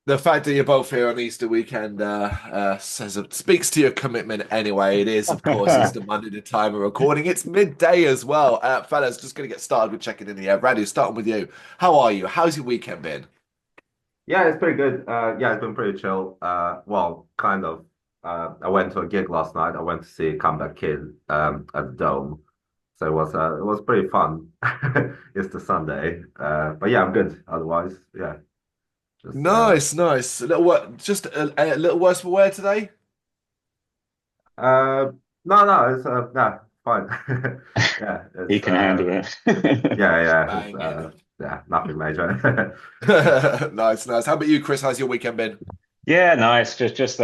The fact that you're both here on Easter weekend speaks to your commitment anyway. It is, of course, Easter Monday, the time of recording. It's midday as well. Fellas, just going to get started with checking in the air. Radu, starting with you. How are you? How's your weekend been? Yeah, it's pretty good. Yeah, it's been pretty chill. Well, kind of. I went to a gig last night. I went to see Comeback Kid at the Dome, so it was pretty fun. It's the Sunday, but yeah, I'm good. Otherwise, yeah, just Nice, nice. A little just a little worse for wear today. no, no, it's no, fine. Yeah, He it's can handle it. yeah, yeah, it's Bang it. yeah, nothing major. Nice, nice. How about you, Chris? How's your weekend been? Yeah, nice. Just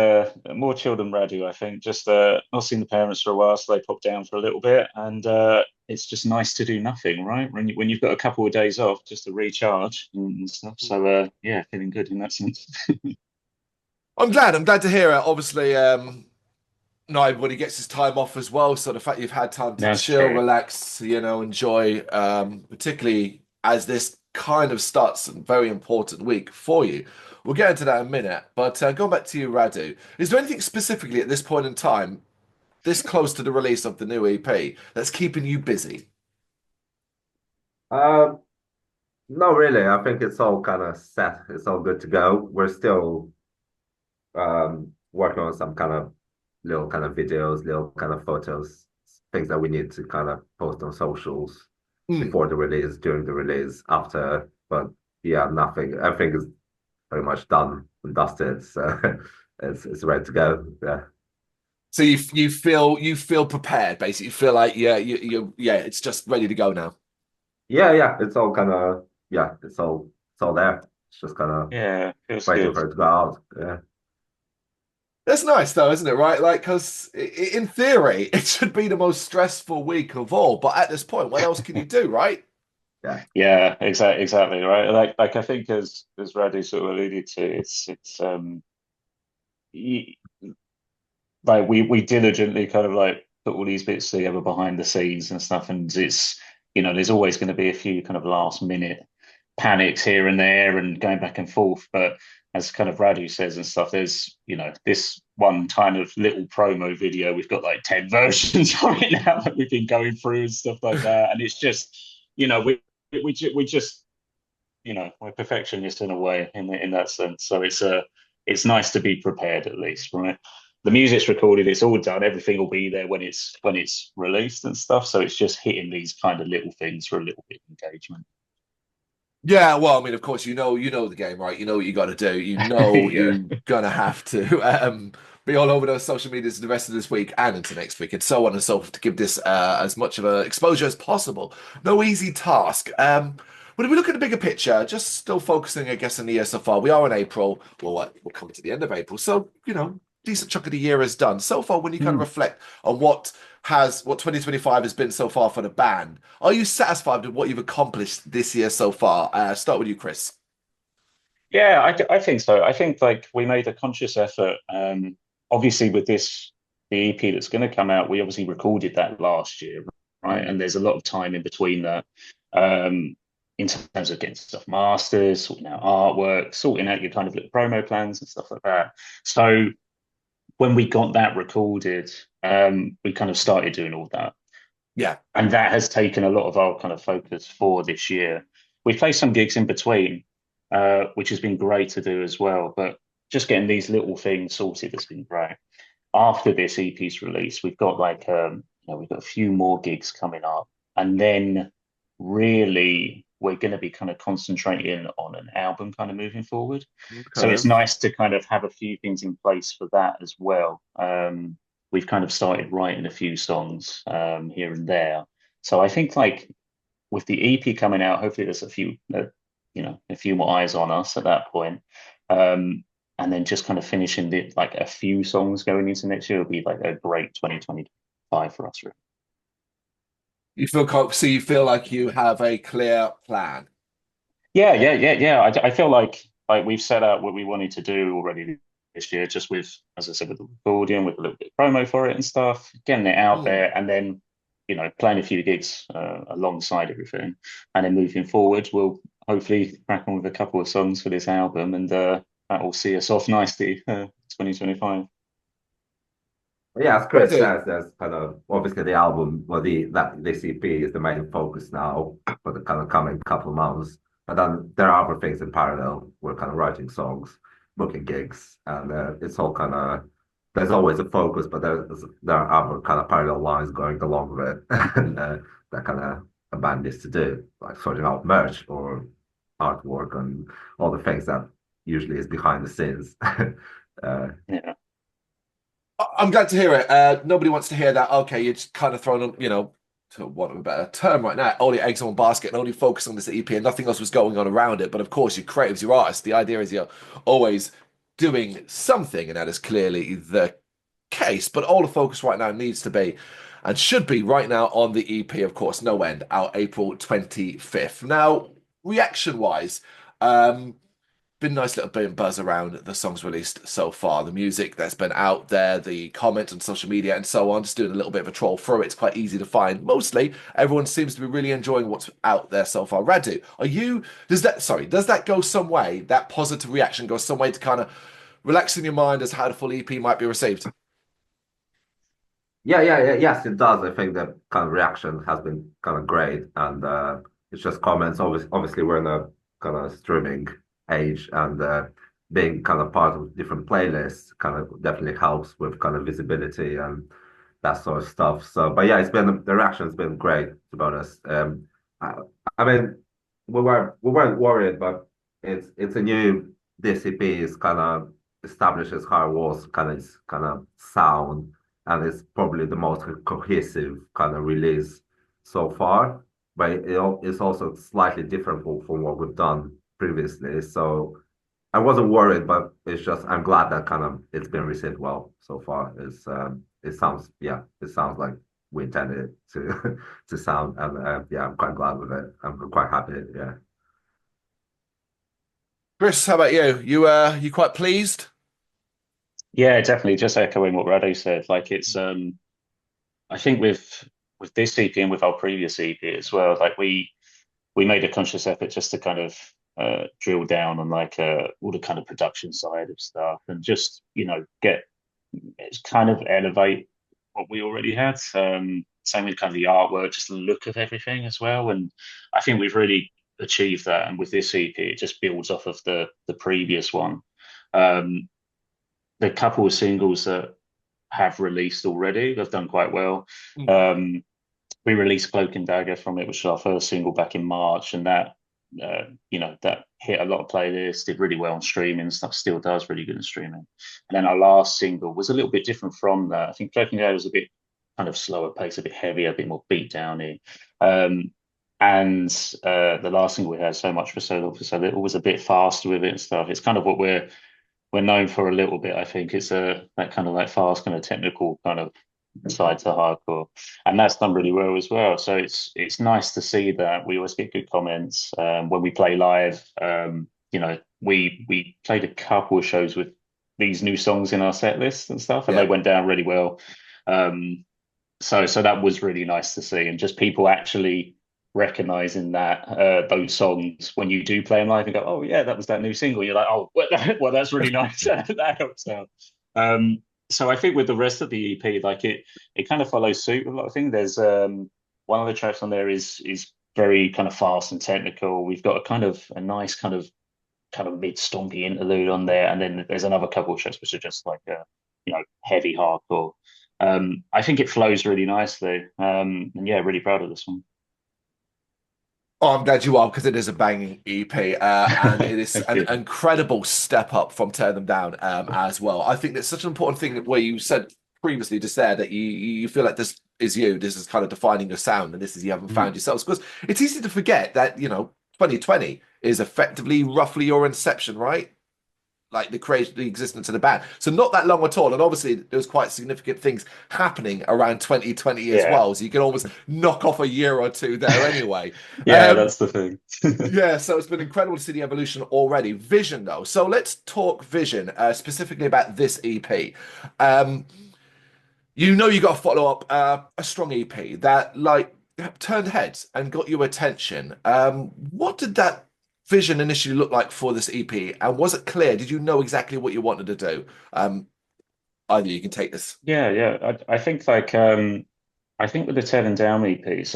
more chill than Radu, I think. Just not seen the parents for a while, so they popped down for a little bit, and it's just nice to do nothing, right? When you've got a couple of days off, just to recharge and stuff. So yeah, feeling good in that sense. I'm glad. I'm glad to hear it. Obviously, not everybody gets his time off as well. So the fact you've had time to That's chill, true. relax, enjoy, particularly as this kind of starts a very important week for you. We'll get into that in a minute. But going back to you, Radu, is there anything specifically at this point in time, this close to the release of the new EP, that's keeping you busy? Uh, no, really. I think it's all kind of set. It's all good to go. We're still working on some kind of little kind of videos, little kind of photos, things that we need to kind of post on socials Hmm. before the release, during the release, after. But yeah, nothing. Everything is pretty much done and dusted, so it's ready to go. Yeah, So you feel prepared, basically. You feel like yeah, it's just ready to go now. yeah, yeah. It's all kind of yeah. It's all there. It's just kind of Yeah, feels waiting good. for it to go out. Yeah, That's nice though, isn't it? Right? Like, because in theory, it should be the most stressful week of all. But at this point, what else can you do, right? yeah. Yeah, exactly right. Like I think as Radu sort of alluded to, it's y- like we diligently kind of like put all these bits together behind the scenes and stuff, and it's there's always going to be a few kind of last minute panics here and there and going back and forth, but as kind of Radu says and stuff, there's this one kind of little promo video, we've got like 10 versions of it now that we've been going through and stuff like that, and it's just we just we're perfectionists in a way in that sense. So it's nice to be prepared at least, right? The music's recorded, it's all done, everything will be there when it's released and stuff. So it's just hitting these kind of little things for a little bit of engagement. Yeah, well, I mean, of course, you know the game, right? You know what you got to do. You know Yeah. you're gonna have to be all over those social medias the rest of this week and into next week, and so on and so forth to give this as much of an exposure as possible. No easy task. When we look at the bigger picture, just still focusing, I guess, in the year so far, we are in April. Well, what we're coming to the end of April, so decent chunk of the year is done. So far, when you kind of Hmm. reflect on what 2025 has been so far for the band, are you satisfied with what you've accomplished this year so far? Start with you, Chris. Yeah, I think so. I think like we made a conscious effort. Obviously, with the EP that's going to come out, we obviously recorded that last year, right? Mm. And there's a lot of time in between that, um, in terms of getting stuff masters, sorting out artwork, sorting out your kind of little promo plans and stuff like that. So when we got that recorded, we kind of started doing all that. Yeah. And that has taken a lot of our kind of focus for this year. We've played some gigs in between, which has been great to do as well. But just getting these little things sorted has been great. After this EP's release, we've got like we've got a few more gigs coming up, and then really we're going to be kind of concentrating on an album kind of moving forward. So Okay. it's nice to kind of have a few things in place for that as well. We've kind of started writing a few songs here and there. So I think like with the EP coming out, hopefully there's a few more eyes on us at that point. Um, and then just kind of finishing like a few songs going into next year will be like a great 2025 for us, really. So you feel like you have a clear plan. Yeah. I feel like we've set out what we wanted to do already this year, just with, as I said, with the recording, with a little bit of promo for it and stuff, getting it out Hmm. there, and then playing a few gigs alongside everything, and then moving forward, we'll hopefully crack on with a couple of songs for this album, and that will see us off nicely, 2025. Yeah, as Chris Ready? says, there's kind of obviously the album, well, this EP is the main focus now for the kind of coming couple of months. But then there are other things in parallel. We're kind of writing songs, booking gigs, and it's all kind of there's always a focus, but there are other kind of parallel lines going along with it, and that kind of a band needs to do, like sorting out merch or artwork and all the things that usually is behind the scenes. Yeah. I'm glad to hear it. Nobody wants to hear that. Okay, you're just kind of throwing, to want of a better term right now, all your eggs in one basket and only focus on this EP and nothing else was going on around it. But of course, you're creatives, you're artists. The idea is you're always doing something, and that is clearly the case. But all the focus right now needs to be and should be right now on the EP, of course, No End, out April 25th. Now, reaction wise, been a nice little bit of buzz around the songs released so far, the music that's been out there, the comments on social media and so on. Just doing a little bit of a troll through it. It's quite easy to find. Mostly, everyone seems to be really enjoying what's out there so far. Radu, does that go some way, that positive reaction goes some way to kind of relaxing your mind as how the full EP might be received? Yes, it does. I think the kind of reaction has been kind of great, and it's just comments. Obviously, we're in a kind of streaming age, and being kind of part of different playlists kind of definitely helps with kind of visibility and that sort of stuff. So, but yeah, it's been the reaction's been great, to be honest. I, I mean, we weren't worried, but it's a new DCP is kind of establishes how it was kind of sound, and it's probably the most cohesive kind of release so far. But it's also slightly different from what we've done previously. So I wasn't worried, but it's just I'm glad that kind of it's been received well so far. It sounds like we intended it to to sound, and yeah, I'm quite glad with it. I'm quite happy. Yeah. Chris, how about you? You quite pleased? Yeah, definitely. Just echoing what Rado said, like it's I think with this EP and with our previous EP as well, like we made a conscious effort just to kind of drill down on like all the kind of production side of stuff and just get it's kind of elevate what we already had. Same with kind of the artwork, just the look of everything as well. And I think we've really achieved that. And with this EP, it just builds off of the previous one. Um, the couple of singles that have released already have done quite well. Mm. We released Cloak and Dagger from it, which was our first single back in March, and that that hit a lot of playlists, did really well on streaming, stuff still does really good in streaming. And then our last single was a little bit different from that. I think Cloak and Dagger was a bit kind of slower pace, a bit heavier, a bit more beat downy. And the last single we had, So Much for So Little for So Little, was a bit faster with it and stuff. It's kind of what we're known for a little bit. I think it's that kind of like fast, kind of technical kind of side to hardcore, and that's done really well as well. So it's nice to see that. We always get good comments when we play live. We played a couple of shows with these new songs in our set list and stuff, and they Yeah. went down really well. So that was really nice to see, and just people actually recognizing that those songs when you do play them live and go, oh yeah, that was that new single. You're like, oh well, that's really nice. That helps out. So I think with the rest of the EP, like it kind of follows suit with a lot of things. There's one of the tracks on there is very kind of fast and technical. We've got a nice kind of mid stompy interlude on there, and then there's another couple of tracks which are just like heavy hardcore. I think it flows really nicely. And yeah, really proud of this one. Oh, I'm glad you are because it is a banging EP and it is Thank an you. incredible step up from Tear Them Down as well. I think that's such an important thing where you said previously just there that you feel like this is you, this is kind of defining your sound and this is you haven't found Mhm. yourselves because it's easy to forget that 2020 is effectively roughly your inception, right? Like the creation, the existence of the band. So not that long at all. And obviously there was quite significant things happening around 2020 as Yeah. well. So you can almost knock off a year or two there anyway. Yeah, Um, that's the thing. yeah, so it's been incredible to see the evolution already. Vision, though. So let's talk vision, specifically about this EP. Um, you got to follow up a strong EP that like turned heads and got your attention. What did that vision initially look like for this EP? And was it clear? Did you know exactly what you wanted to do? Either you can take this. Yeah. I think like I think with the Ted Down EP,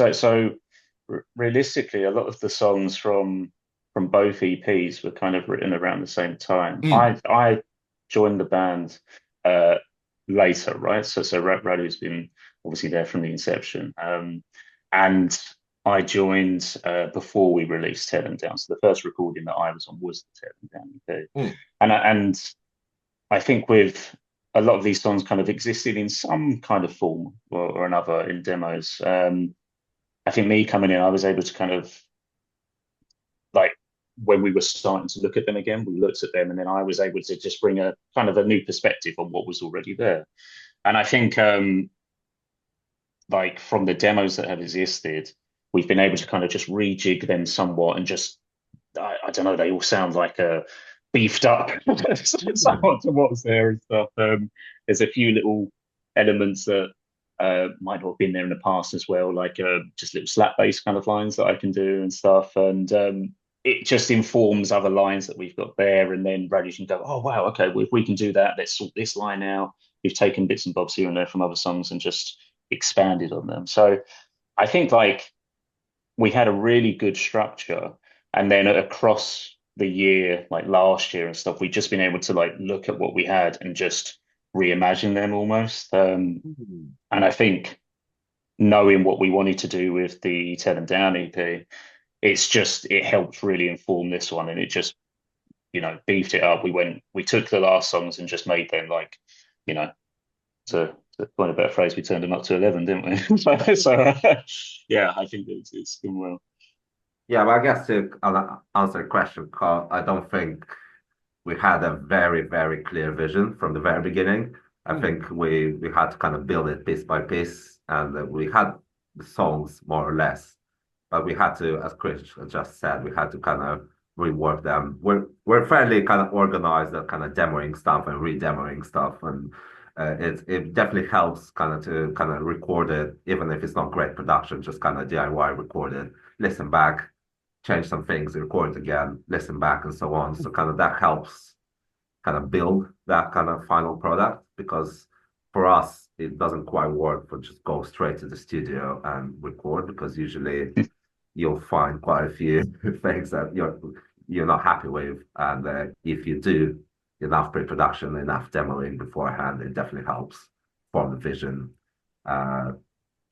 realistically, a lot of the songs from both EPs were kind of written around the same time. Mm. I joined the band uh later, right? So Radu's been obviously there from the inception. And I joined before we released Ted Down. So the first recording that I was on was the Ted Down EP. Mm. And I think with a lot of these songs kind of existed in some kind of form or another in demos. I think me coming in, I was able to kind of like when we were starting to look at them again, we looked at them and then I was able to just bring a kind of a new perspective on what was already there. And I think like from the demos that have existed, we've been able to kind of just rejig them somewhat and just I don't know, they all sound like a beefed up somewhat to what's there and stuff. There's a few little elements that might not have been there in the past as well, like just little slap bass kind of lines that I can do and stuff. And it just informs other lines that we've got there. And then Brady can go, oh, wow, okay, well, if we can do that, let's sort this line out. We've taken bits and bobs here and there from other songs and just expanded on them. So I think like we had a really good structure. And then across the year, like last year and stuff, we've just been able to like look at what we had and just reimagine them almost. And I think knowing what we wanted to do with the Ted and Down EP, it helped really inform this one, and it just beefed it up. We took the last songs and just made them like, you know, to point a better phrase, we turned them up to 11, didn't we? Yeah, I think it's been well. Yeah, but I guess to answer the question, Carl, I don't think we had a very, very clear vision from the very beginning. I think we had to kind of build it piece by piece, and we had the songs more or less, but we had to, as Chris just said, we had to kind of rework them. We're fairly kind of organized at kind of demoing stuff and re-demoing stuff, and it definitely helps kind of to kind of record it, even if it's not great production, just kind of DIY record it, listen back, change some things, record it again, listen back, and so on. So kind of that helps kind of build that kind of final product, because for us it doesn't quite work for just go straight to the studio and record, because usually you'll find quite a few things that you're not happy with, and if you do enough pre-production, enough demoing beforehand, it definitely helps form the vision.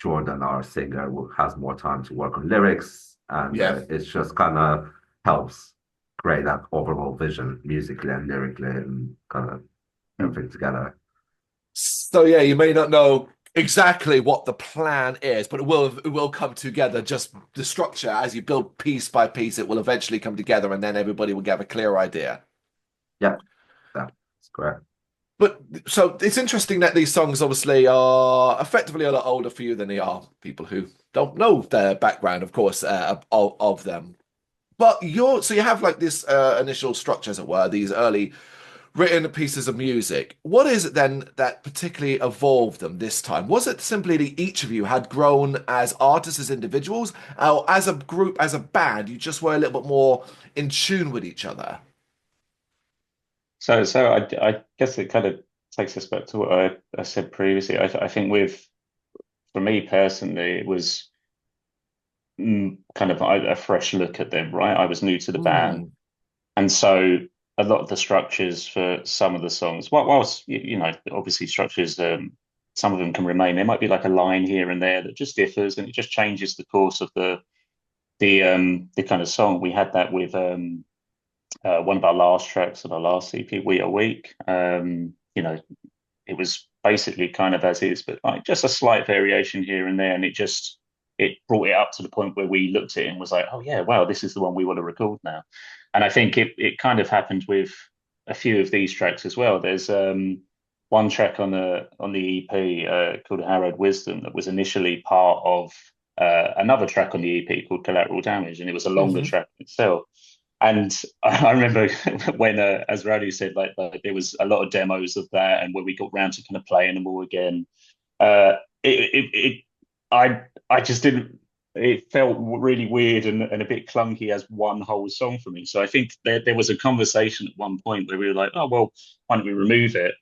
Jordan, our singer, has more time to work on lyrics, and it's just kind of helps create that overall vision musically and lyrically and kind of everything together. So yeah, you may not know exactly what the plan is, but it will come together. Just the structure as you build piece by piece, it will eventually come together, and then everybody will get a clear idea. Yeah, that's correct. But so it's interesting that these songs obviously are effectively a lot older for you than they are people who don't know their background, of course, of them. But you have like this initial structure, as it were, these early written pieces of music. What is it then that particularly evolved them this time? Was it simply that each of you had grown as artists, as individuals, or as a group, as a band, you just were a little bit more in tune with each other? So I guess it kind of takes us back to what I said previously. I think for me personally, it was kind of a fresh look at them, right? I was new to the band, Mm. and so a lot of the structures for some of the songs, whilst obviously structures, some of them can remain. There might be like a line here and there that just differs, and it just changes the course of the kind of song. We had that with one of our last tracks on our last EP, We Are Weak. It was basically kind of as is, but like just a slight variation here and there, and it brought it up to the point where we looked at it and was like, oh yeah, wow, this is the one we want to record now. And I think it kind of happened with a few of these tracks as well. There's one track on the EP called Harrowed Wisdom that was initially part of another track on the EP called Collateral Damage, and it was a longer track itself. And I remember when, as Radu said, like there was a lot of demos of that, and when we got round to kind of playing them all again, I just didn't. it felt really weird and a bit clunky as one whole song for me. So I think there was a conversation at one point where we were like, oh, well, why don't we remove it?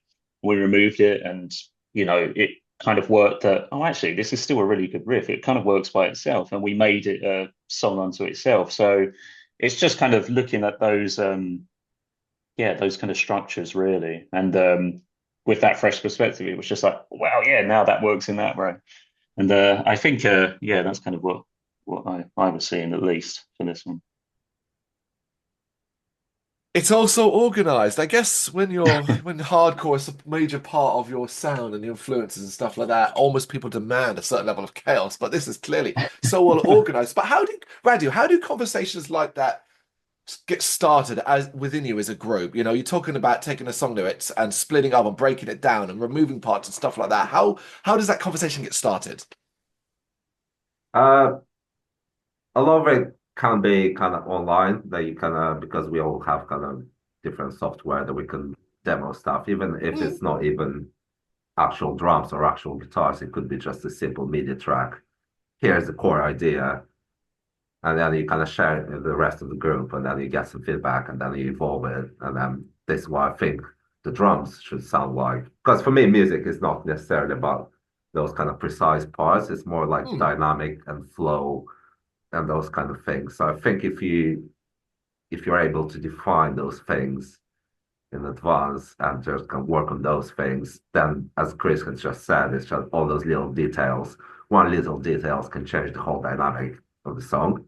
We removed it, and it kind of worked that, oh, actually, this is still a really good riff. It kind of works by itself, and we made it a song unto itself. So it's just kind of looking at those, yeah, those kind of structures really. And with that fresh perspective, it was just like, wow, yeah, now that works in that way. And I think, yeah, that's kind of what I was seeing at least for this one. It's also organized. I guess when hardcore is a major part of your sound and the influences and stuff like that, almost people demand a certain level of chaos. But this is clearly so well organized. But how do conversations like that get started as within you as a group? You're talking about taking a song lyrics and splitting up and breaking it down and removing parts and stuff like that. How does that conversation get started? Uh, a lot of it can be kind of online that you kind of because we all have kind of different software that we can demo stuff, even if Mm, it's not even actual drums or actual guitars. It could be just a simple MIDI track. Here's the core idea, and then you kind of share it with the rest of the group, and then you get some feedback, and then you evolve it, and then this is what I think the drums should sound like. Because for me, music is not necessarily about those kind of precise parts. It's more like mm, dynamic and flow and those kind of things. So I think if you're able to define those things in advance and just can work on those things, then as Chris has just said, it's just all those little details. One little details can change the whole dynamic of the song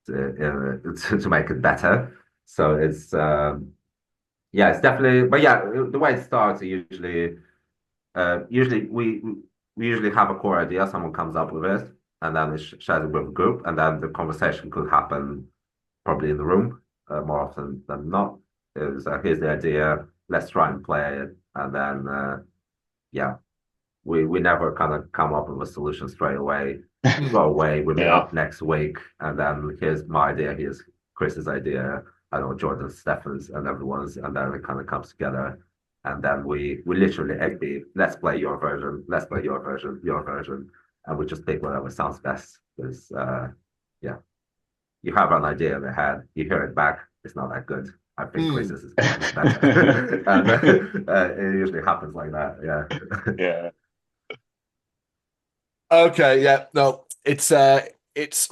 to make it better. So it's yeah, it's definitely. But yeah, the way it starts usually we usually have a core idea. Someone comes up with it, and then we share it with a group, and then the conversation could happen probably in the room more often than not. Is here's the idea, let's try and play it, and then yeah, we never kind of come up with a solution straight away. Go mm. away, we meet Yeah, up next week, and then here's my idea, here's Chris's idea, I know Jordan, Stefan's, and everyone's, and then it kind of comes together. And then we literally agree, let's play your version, let's play your version, and we just pick whatever sounds best. Because yeah, you have an idea in the head, you hear it back, it's not that good. I think Mm. Chris's is better, and it usually happens like that. Yeah. yeah. Okay, yeah, no, it's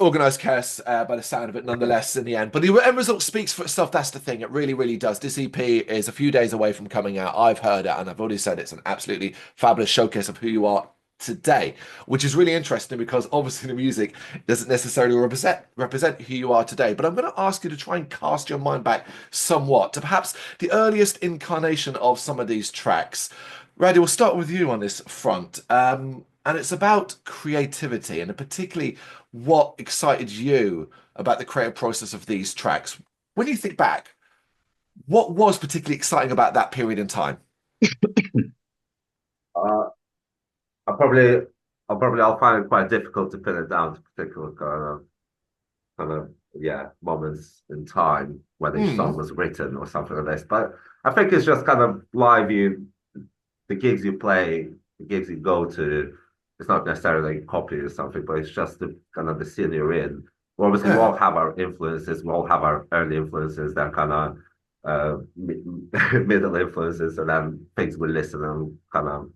organized chaos by the sound of it, nonetheless. In the end, but the end result speaks for itself. That's the thing; it really, really does. This EP is a few days away from coming out. I've heard it, and I've already said it's an absolutely fabulous showcase of who you are today, which is really interesting because obviously the music doesn't necessarily represent who you are today. But I'm going to ask you to try and cast your mind back somewhat to perhaps the earliest incarnation of some of these tracks. Radu, we'll start with you on this front. And it's about creativity and particularly what excited you about the creative process of these tracks. When you think back, what was particularly exciting about that period in time? Uh, I'll probably, I'll find it quite difficult to pin it down to particular yeah, moments in time when each Hmm. song was written or something like this. But I think it's just kind of live. The gigs you play, the gigs you go to. It's not necessarily a copy or something, but it's just the kind of the scene you're in. Well, obviously, we Yeah. all have our influences. We all have our early influences that kind of middle influences, and then things we listen and kind of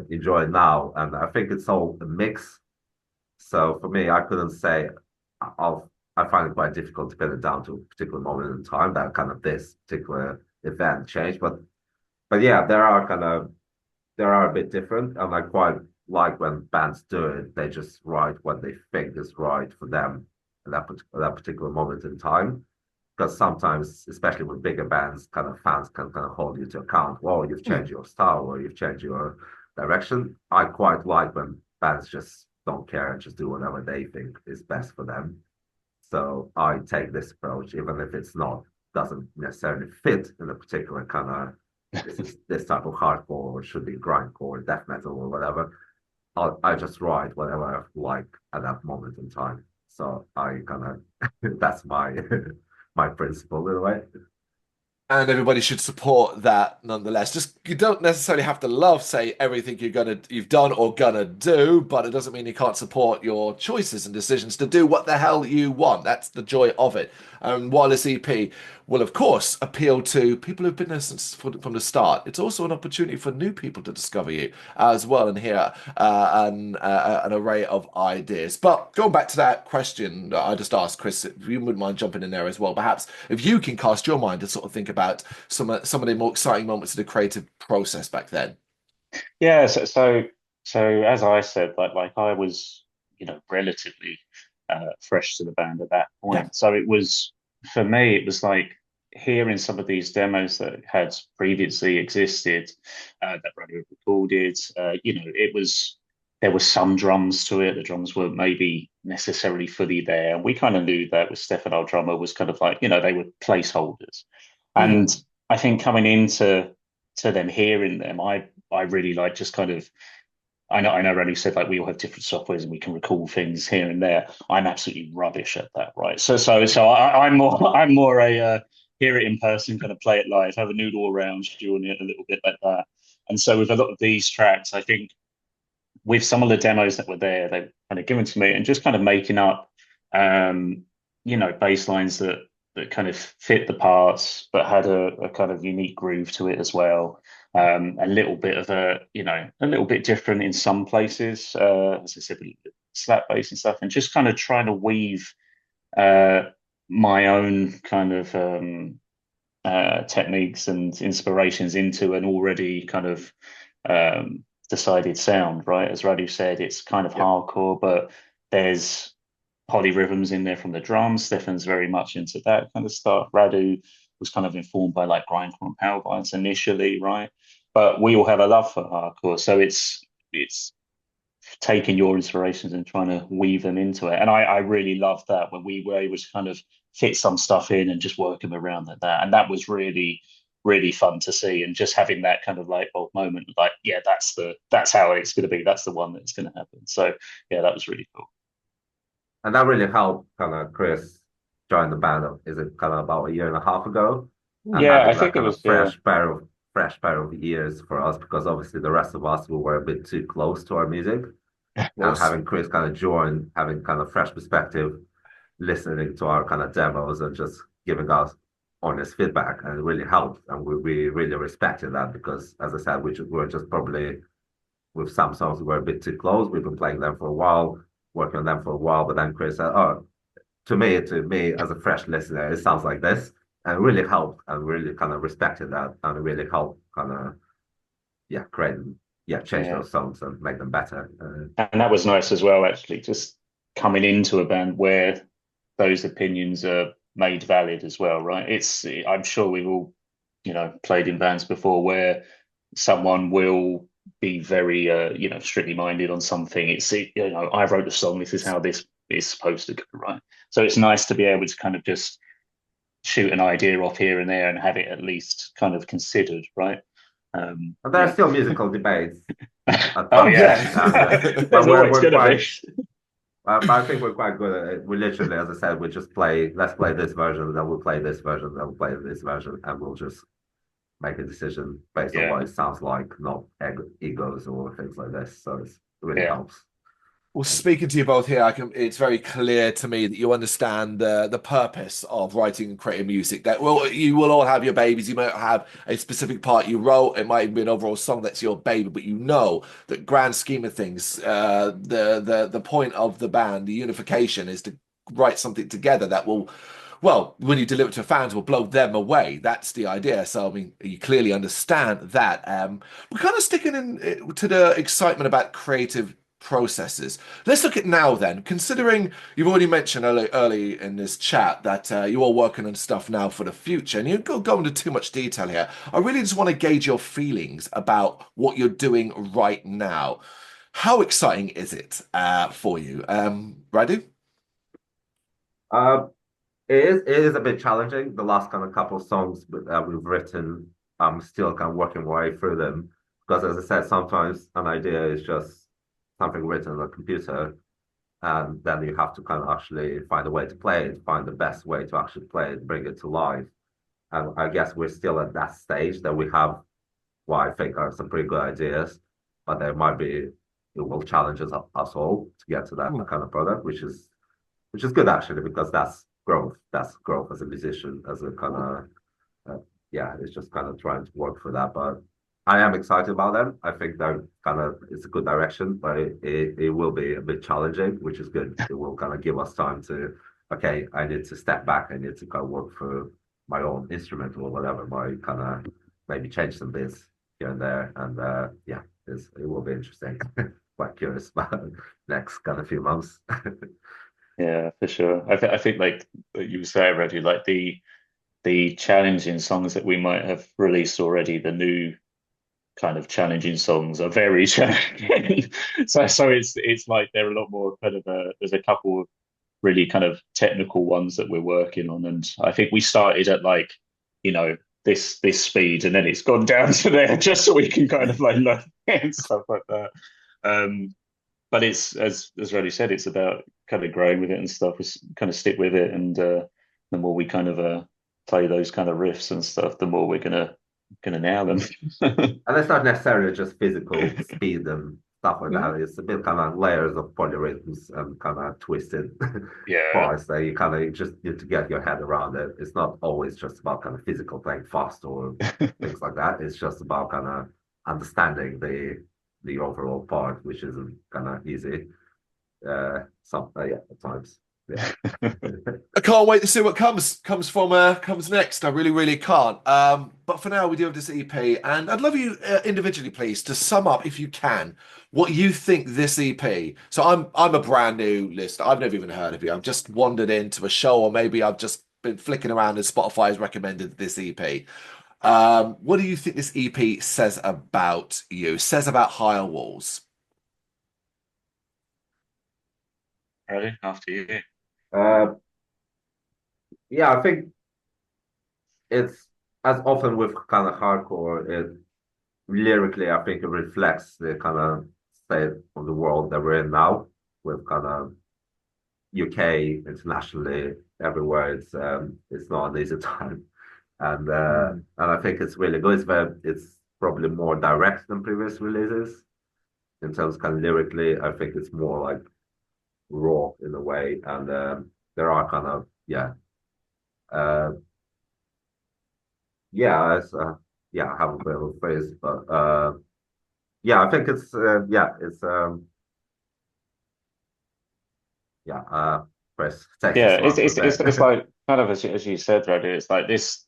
enjoy now. And I think it's all a mix. So for me, I couldn't say I'll I find it quite difficult to pin it down to a particular moment in time that kind of this particular event changed. But yeah, there are a bit different, and I quite like when bands do it. They just write what they think is right for them at that particular moment in time. Because sometimes, especially with bigger bands, kind of fans can kind of hold you to account. Well, you've Hmm. changed your style or you've changed your direction. I quite like when bands just don't care and just do whatever they think is best for them. So I take this approach, even if it's not doesn't necessarily fit in a particular kind of this is this type of hardcore or should be grindcore, death metal or whatever. I just write whatever I like at that moment in time. So I kind of that's my my principle in a way. And everybody should support that nonetheless. Just you don't necessarily have to love, say, everything you've done or gonna do, but it doesn't mean you can't support your choices and decisions to do what the hell you want. That's the joy of it. And while this EP will, of course, appeal to people who've been there from the start, it's also an opportunity for new people to discover you as well and hear an array of ideas. But going back to that question that I just asked, Chris, if you wouldn't mind jumping in there as well, perhaps if you can cast your mind to sort of think about some of the more exciting moments of the creative process back then. Yeah, so as I said, like I was, relatively fresh to the band at that Yeah. point. So it was for me, it was like hearing some of these demos that had previously existed, that Radu had recorded. It was there was some drums to it. The drums weren't maybe necessarily fully there, and we kind of knew that with Stefan, our drummer, was kind of like they were placeholders. Mm. And I think coming into them hearing them, I really like just kind of I know Randy said like we all have different softwares and we can recall things here and there. I'm absolutely rubbish at that, right? I'm more a hear it in person, kind of play it live, have a noodle around during it a little bit like that. And so with a lot of these tracks, I think with some of the demos that were there, they kind of given to me and just kind of making up, bass lines that kind of fit the parts, but had a kind of unique groove to it as well. A little bit of a little bit different in some places, as I said, with slap bass and stuff, and just kind of trying to weave my own kind of techniques and inspirations into an already kind of decided sound, right? As Radu said, it's kind of hardcore, but there's polyrhythms in there from the drums. Stefan's very much into that kind of stuff. Radu was kind of informed by like grindcore and power violence initially, right? But we all have a love for hardcore, so it's taking your inspirations and trying to weave them into it. And I really loved that when we were able to kind of fit some stuff in and just work them around like that. And that was really, really fun to see. And just having that kind of light bulb moment, like, yeah, that's how it's going to be. That's the one that's going to happen. So yeah, that was really cool. And that really helped kind of Chris join the band. Is it kind of about a year and a half ago? And Yeah, I having that think it kind of was, yeah. fresh pair of ears for us, because obviously the rest of us we were a bit too close to our music. And having Chris kind of join, having kind of fresh perspective, listening to our kind of demos and just giving us honest feedback, and it really helped. And we really respected that because, as I said, we were just probably with some songs we were a bit too close. We've been playing them for a while, working on them for a while, but then Chris said, "Oh, to me as a fresh listener, it sounds like this," and it really helped, and really kind of respected that, and it really helped kind of create change Yeah. those songs and make them better. And that was nice as well, actually, just coming into a band where those opinions are made valid as well, right? I'm sure we've all, played in bands before where someone will be very, strictly minded on something. I wrote the song, this is how this is supposed to go, right? So it's nice to be able to kind of just shoot an idea off here and there and have it at least kind of considered, right? But there are still musical debates at Oh times. yeah, there's always going to be. But I think we're quite good at it. We literally, as I said, we just let's play this version, then we'll play this version, then we'll play this version, and we'll just make a decision based on what it sounds like, not egos or things like this. So it really helps. Well, speaking to you both here, it's very clear to me that you understand the purpose of writing and creating music. That you will all have your babies. You might have a specific part you wrote. It might even be an overall song that's your baby, but you know that grand scheme of things, the point of the band, the unification, is to write something together that will. Well, when you deliver to fans, will blow them away. That's the idea. So, I mean, you clearly understand that. We're kind of sticking in to the excitement about creative processes. Let's look at now then, considering you've already mentioned early in this chat that you're all working on stuff now for the future, and you go into too much detail here. I really just want to gauge your feelings about what you're doing right now. How exciting is it for you? Radu? It is a bit challenging. The last kind of couple of songs that we've written, I'm still kind of working my way through them because, as I said, sometimes an idea is just something written on a computer, and then you have to kind of actually find a way to play it, find the best way to actually play it, bring it to life. And I guess we're still at that stage that we have what I think are some pretty good ideas, but there might be it will challenge us all to get to that Mm. kind of product, which is good actually because that's growth. That's growth as a musician, as a kind of yeah, it's just kind of trying to work for that. But I am excited about them. I think they're kind of it's a good direction, but it will be a bit challenging, which is good. It will kind of give us time to okay, I need to step back. I need to kind of work for my own instrument or whatever. My kind of maybe change some bits here and there, and yeah, it will be interesting. Quite curious about next kind of few months. Yeah, for sure. I think like you were saying already, like the challenging songs that we might have released already, the new kind of challenging songs are very challenging. So it's like they're a lot more kind of there's a couple of really kind of technical ones that we're working on, and I think we started at like you know this speed, and then it's gone down to there just so we can kind of like learn and stuff like that. Um, but it's as Roddy said, it's about kind of growing with it and stuff. We kind of stick with it, and the more we kind of play those kind of riffs and stuff, the more we're gonna nail them. And it's not necessarily just physical speed and stuff like Yeah. that. It's a bit kind of layers of polyrhythms and kind of twisted Yeah, parts that you kind of just need to get your head around it. It's not always just about kind of physical playing fast or things like that. It's just about kind of understanding the overall part, which isn't kind of easy. Yeah, at times. Yeah. I can't wait to see what comes next. I really, really can't. But for now, we do have this EP, and I'd love you individually, please, to sum up, if you can, what you think this EP. So I'm a brand new listener. I've never even heard of you. I've just wandered into a show, or maybe I've just been flicking around and Spotify has recommended this EP. What do you think this EP says about you? Says about Higher Walls? Roddy, after you. uh, yeah, I think it's as often with kind of hardcore, it lyrically, I think it reflects the kind of state of the world that we're in now, with kind of UK internationally everywhere. It's not an easy time, and I think it's really good. It's probably more direct than previous releases in terms of kind of lyrically. I think it's more like raw in a way, and there are kind of uh, yeah, I have a bit of a phrase, but yeah, I think it's yeah, Chris, take Yeah, this one for a it's bit. like kind of as you said, Roddy. It's like this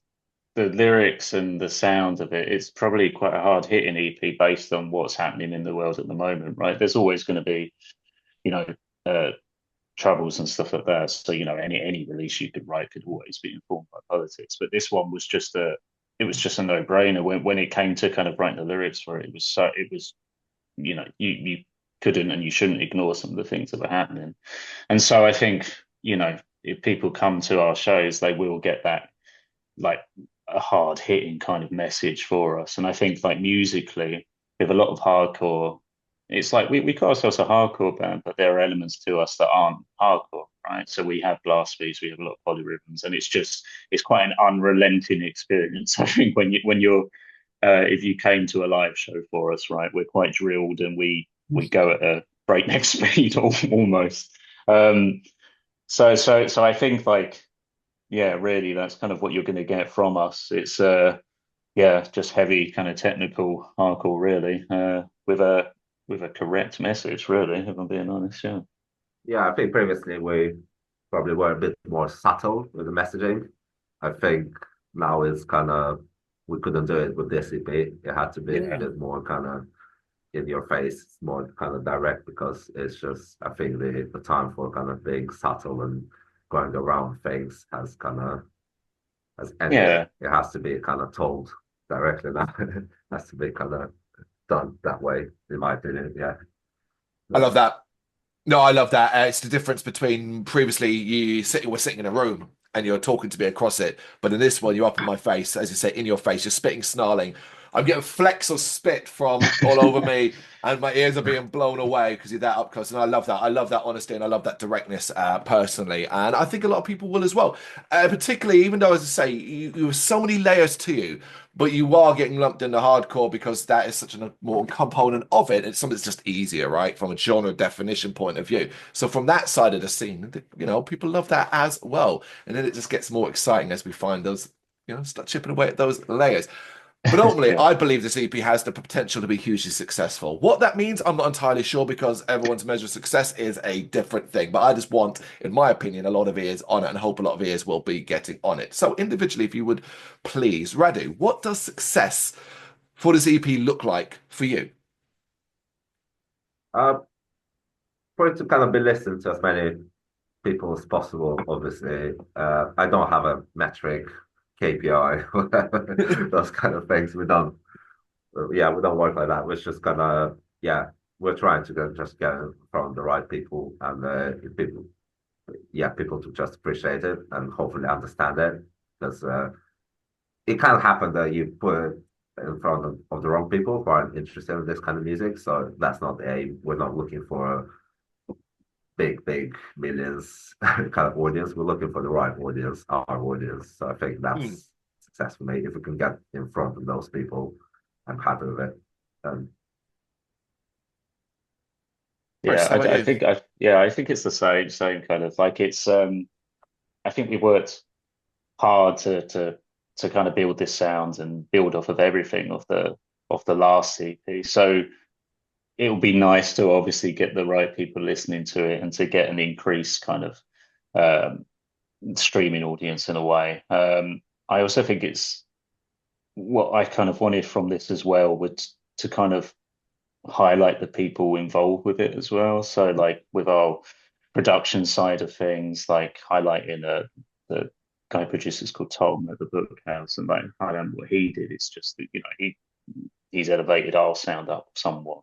the lyrics and the sound of it. It's probably quite a hard hitting EP based on what's happening in the world at the moment, right? There's always going to be you know uh, troubles and stuff like that. So any release you could write could always be informed by politics. But this one was just a no brainer when it came to kind of writing the lyrics for it. It was you couldn't and you shouldn't ignore some of the things that were happening. And so I think, if people come to our shows, they will get that like a hard hitting kind of message for us. And I think like musically, with a lot of hardcore, it's like we call ourselves a hardcore band, but there are elements to us that aren't hardcore, right? So we have blast beats, we have a lot of polyrhythms, and it's quite an unrelenting experience. I think when you're if you came to a live show for us, right, we're quite drilled and we go at a breakneck speed almost. Um, so I think like yeah, really, that's kind of what you're going to get from us. It's yeah, just heavy kind of technical hardcore, really, with a correct message, really, if I'm being honest. Yeah. Yeah, I think previously we probably were a bit more subtle with the messaging. I think now it's kind of we couldn't do it with this EP. It had to be a Yeah. bit more kind of in your face, more kind of direct because it's just I think the time for kind of being subtle and going around things has ended. Yeah. It has to be kind of told directly now. It has to be kind of done that way, in my opinion. Yeah. I Yeah. love that. No, I love that. It's the difference between previously we're sitting in a room and you're talking to me across it, but in this one you're up in my face, as you say, in your face, you're spitting, snarling. I'm getting flecks of spit from all over me, and my ears are being blown away because you're that up close. And I love that. I love that honesty and I love that directness personally. And I think a lot of people will as well. Particularly, even though, as I say, you have so many layers to you, but you are getting lumped into hardcore because that is such an important component of it. It's something that's just easier, right? From a genre definition point of view. So from that side of the scene, people love that as well. And then it just gets more exciting as we find those, start chipping away at those layers. But ultimately, Yeah. I believe this EP has the potential to be hugely successful. What that means, I'm not entirely sure because everyone's measure of success is a different thing. But I just want, in my opinion, a lot of ears on it and hope a lot of ears will be getting on it. So individually, if you would please, Radu, what does success for this EP look like for you? Uh, for it to kind of be listened to as many people as possible, obviously. I don't have a metric, KPI, whatever, those kind of things. Yeah, we don't work like that. We're just gonna, yeah, we're trying to just get in front of the right people and people, yeah, people to just appreciate it and hopefully understand it. Because it can happen that you put it in front of the wrong people who aren't interested in this kind of music. So that's not the aim. We're not looking for a big millions kind of audience. We're looking for the right audience, our audience. So I think Hmm. that's success for me. If we can get in front of those people, I'm happy with it. Chris, Yeah, how about you? I think it's the same kind of like it's I think we worked hard to kind of build this sound and build off of everything of the last EP. So it would be nice to obviously get the right people listening to it and to get an increased kind of um, streaming audience in a way. I also think it's what I kind of wanted from this as well, would to kind of highlight the people involved with it as well. So like with our production side of things, like highlighting the guy producers called Tom at the Book House and like highlighting what he did. It's just that, he's elevated our sound up somewhat.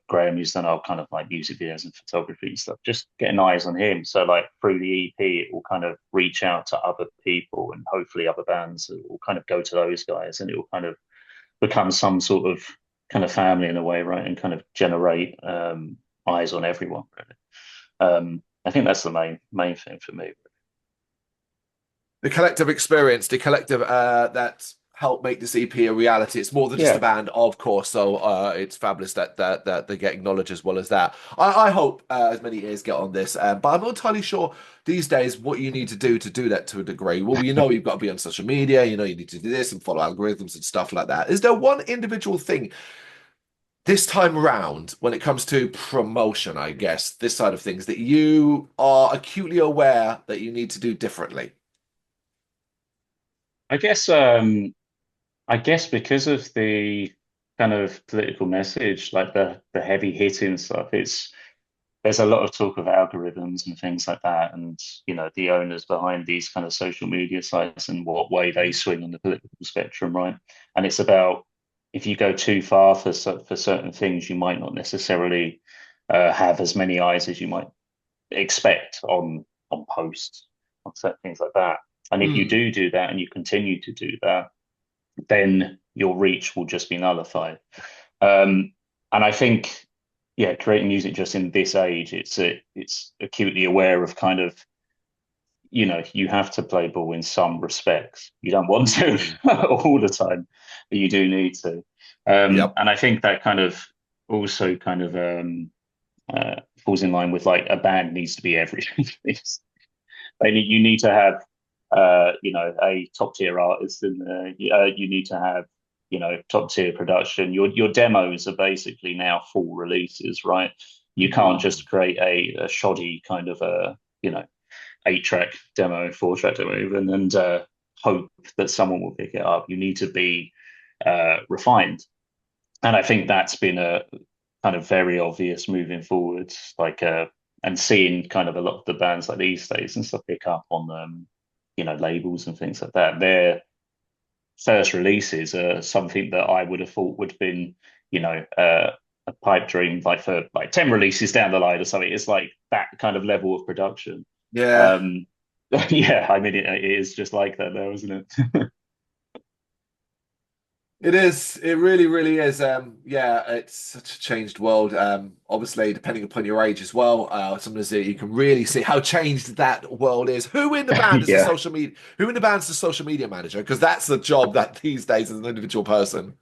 Graham used done our kind of like music videos and photography and stuff, just getting eyes on him. So like through the EP, it will kind of reach out to other people and hopefully other bands. It will kind of go to those guys and it will kind of become some sort of kind of family in a way, right? And kind of generate eyes on everyone, really. I think that's the main thing for me. The collective experience, the collective that helped make this EP a reality. It's more than just a Yeah, band, of course. So it's fabulous that they get acknowledged as well as that. I hope as many ears get on this, but I'm not entirely sure these days what you need to do that to a degree. Well, you've got to be on social media. You need to do this and follow algorithms and stuff like that. Is there one individual thing this time around when it comes to promotion, I guess, this side of things that you are acutely aware that you need to do differently? I guess I guess because of the kind of political message, like the heavy hitting stuff, there's a lot of talk of algorithms and things like that, and the owners behind these kind of social media sites and what way they swing on the political spectrum, right? And it's about if you go too far for certain things, you might not necessarily have as many eyes as you might expect on posts on certain things like that. And if you Hmm. do that and you continue to do that, then your reach will just be nullified. And I think, yeah, creating music just in this age, it's acutely aware of kind of, you have to play ball in some respects. You don't want to Hmm. all the time, but you do need to. Yep. And I think that kind of also kind of falls in line with like a band needs to be everything. You need to have a top tier artist, and you need to have top tier production. Your demos are basically now full releases, right? You can't Hmm. just create a shoddy kind of a 8-track demo, 4-track demo, even, and hope that someone will pick it up. You need to be refined, and I think that's been a kind of very obvious moving forward. Like and seeing kind of a lot of the bands like these days and stuff pick up on labels and things like that. Their first releases are something that I would have thought would have been, a pipe dream, like for like 10 releases down the line or something. It's like that kind of level of production. Yeah. Um, yeah, I mean, it is just like that now, isn't it? It is. It really, really is. Yeah, it's such a changed world. Obviously, depending upon your age as well. Sometimes you can really see how changed that world is. Who in the band is the Yeah. social media? Who in the band's the social media manager? Because that's the job that these days as an individual person.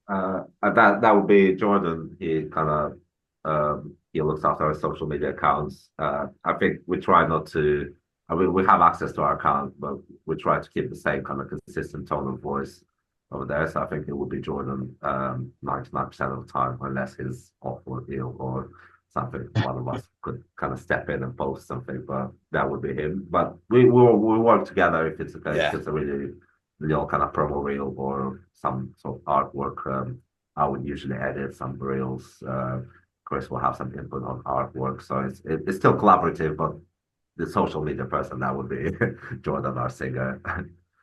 That would be Jordan. He kind of he looks after our social media accounts. I think we try not to. I mean, we have access to our account, but we try to keep the same kind of consistent tone of voice over there. So I think it would be Jordan 99% of the time, unless he's off or ill or something. One of us could kind of step in and post something, but that would be him. But we work together if Yeah. it's a really kind of promo reel or some sort of artwork. I would usually edit some reels. Chris will have some input on artwork, so it's still collaborative. But the social media person that would be Jordan, our singer.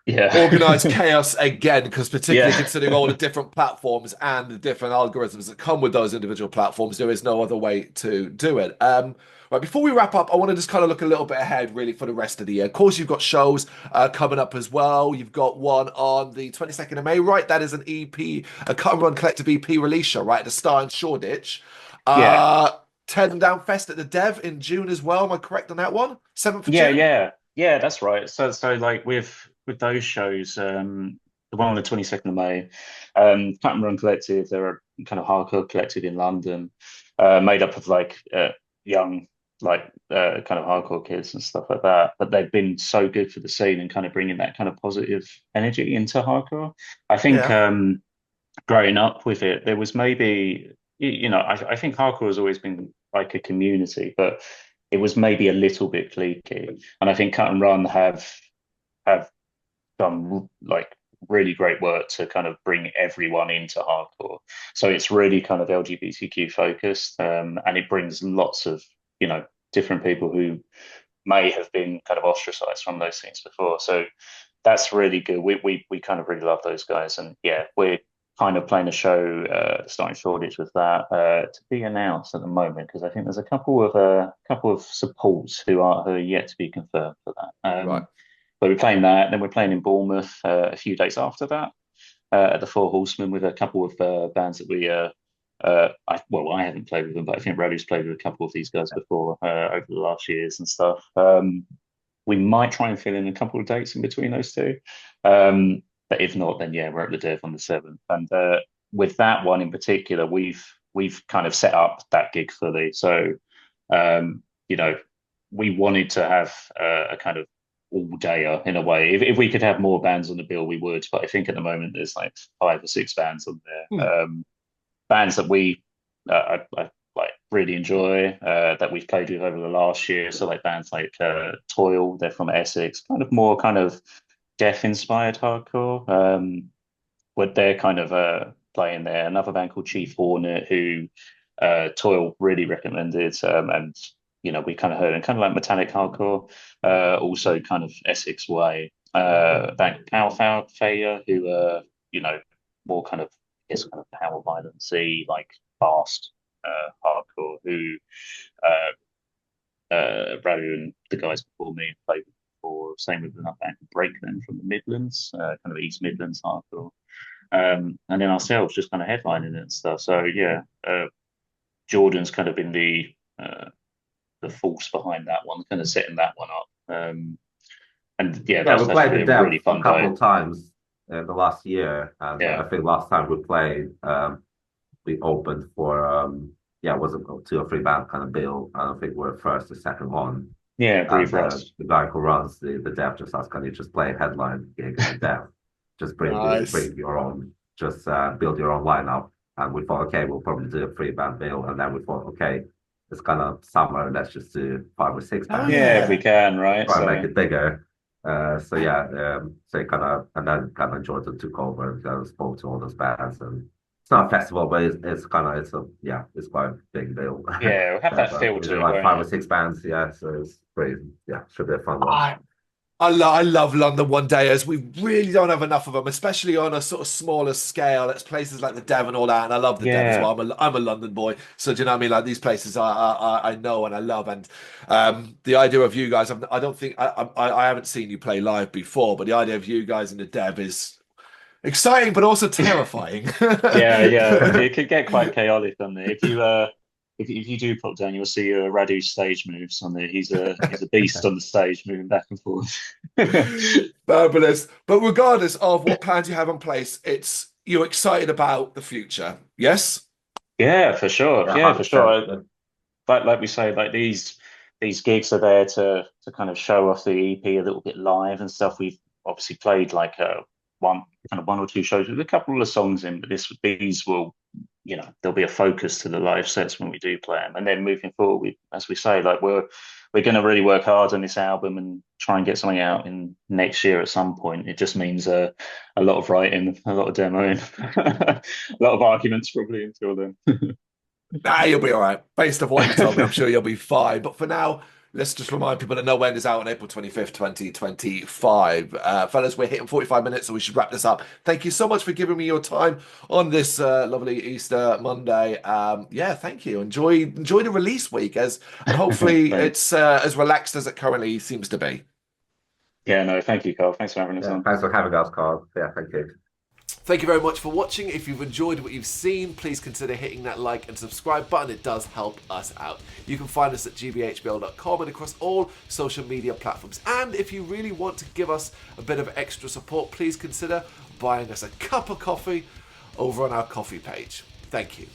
Yeah. Organized chaos again, because particularly Yeah. considering all the different platforms and the different algorithms that come with those individual platforms, there is no other way to do it. Right, before we wrap up, I want to just kind of look a little bit ahead, really, for the rest of the year. Of course, you've got shows coming up as well. You've got one on the 22nd of May, right? That is an EP, a Cut and Run Collective EP release show, right? At the Star in Shoreditch. Yeah. Uh, Ten Down Fest at the Dev in June as well. Am I correct on that one? 7th of Yeah, June? yeah, yeah, that's right. So like with those shows, the one on the 22nd of May, Cat and Run Collective, they're a kind of hardcore collective in London, made up of like young, like kind of hardcore kids and stuff like that. But they've been so good for the scene and kind of bringing that kind of positive energy into hardcore. I think Yeah. growing up with it, there was maybe, I think hardcore has always been like a community, but it was maybe a little bit cliquey. And I think Cut and Run have done like really great work to kind of bring everyone into hardcore. So it's really kind of LGBTQ focused, and it brings lots of, different people who may have been kind of ostracized from those things before. So that's really good. We kind of really love those guys, and yeah, we're kind of playing a show starting Shoreditch with that to be announced at the moment because I think there's a couple of supports who are yet to be confirmed for that. Right. But we're playing that, then we're playing in Bournemouth a few days after that at the Four Horsemen with a couple of bands that I haven't played with them, but I think Radu's played with a couple of these guys before over the last years and stuff. We might try and fill in a couple of dates in between those two. But if not, then yeah, we're at the Dev on the 7th. And with that one in particular, we've kind of set up that gig fully. So um, you know, we wanted to have a kind of all dayer in a way. If we could have more bands on the bill, we would. But I think at the moment there's like 5 or 6 bands on Hmm. there. Bands that we I like really enjoy that we've played with over the last year. So like bands like Toil, they're from Essex, kind of more kind of death inspired hardcore. But they're kind of playing there. Another band called Chief Hornet, who Toil really recommended, and we kind of heard and kind of like metallic hardcore, also kind of Essex way. Band Power Failure, who more kind of kind of power violence-y, like fast hardcore, who Radu and the guys before me played before. Same with another band called Breakman from the Midlands, kind of East Midlands hardcore. And then ourselves just kind of headlining it and stuff. So yeah, Jordan's kind of been the force behind that one, kind of setting that one up. And yeah, Yeah, we that's played been the a Dev really a fun couple day. of times the last year, and Yeah, I think last time we played, we opened for yeah, it was a 2 or 3 band kind of bill. I don't think we were first or second one. yeah, Breathe And Rust. the guy who runs the Dev just asked, can you just play a headline gig at the Dev? Just Nice. bring your own, just build your own lineup. And we thought, okay, we'll probably do a 3 band bill. And then we thought, okay, it's kind of summer, let's just do 5 or 6 Oh bands Yeah, if we yeah. can, right? try and make So it bigger. So yeah, so it kind of and then kind of Jordan took over and kind of spoke to all those bands and it's not a festival, but it's kind of it's a yeah, it's quite a big deal. yeah, we'll have that But feel we to do it, like won't 5 or 6 bands, yeah. So it's pretty yeah, should be a fun one. I I love London one day as we really don't have enough of them, especially on a sort of smaller scale. It's places like the Dev and all that, and I love the Dev as Yeah, well. I'm a London boy, so do you know what I mean? Like these places, I know and I love, and the idea of you guys, I don't think I haven't seen you play live before, but the idea of you guys in the Dev is Exciting, but also terrifying. Yeah. It could get quite chaotic on there. If you do pop down, you'll see Radu stage moves on there. He's a beast on the stage, moving back and forth. Fabulous. But regardless of what plans you have in place, you're excited about the future. Yes? Yeah, for sure. Yeah, Yeah, for sure. 100%. Like we say, like these gigs are there to kind of show off the EP a little bit live and stuff. We've obviously played like one or two shows with a couple of songs in, but these will, there'll be a focus to the live sets when we do play them. And then moving forward, as we say, like we're going to really work hard on this album and try and get something out in next year at some point. It just means a lot of writing, a lot of demoing, a lot of arguments probably until then. You'll be all right. Based on what you told me, I'm sure you'll be fine. But for now, let's just remind people that No End is out on April 25th, 2025. Fellas, we're hitting 45 minutes, so we should wrap this up. Thank you so much for giving me your time on this lovely Easter Monday. Yeah, thank you. Enjoy the release week, and hopefully it's as relaxed as it currently seems to be. Yeah, no, thank you, Carl. Thanks for having us on. Thanks for having us, Carl. Yeah, thank you. Thank you very much for watching. If you've enjoyed what you've seen, please consider hitting that like and subscribe button. It does help us out. You can find us at gbhbl.com and across all social media platforms. And if you really want to give us a bit of extra support, please consider buying us a cup of coffee over on our coffee page. Thank you.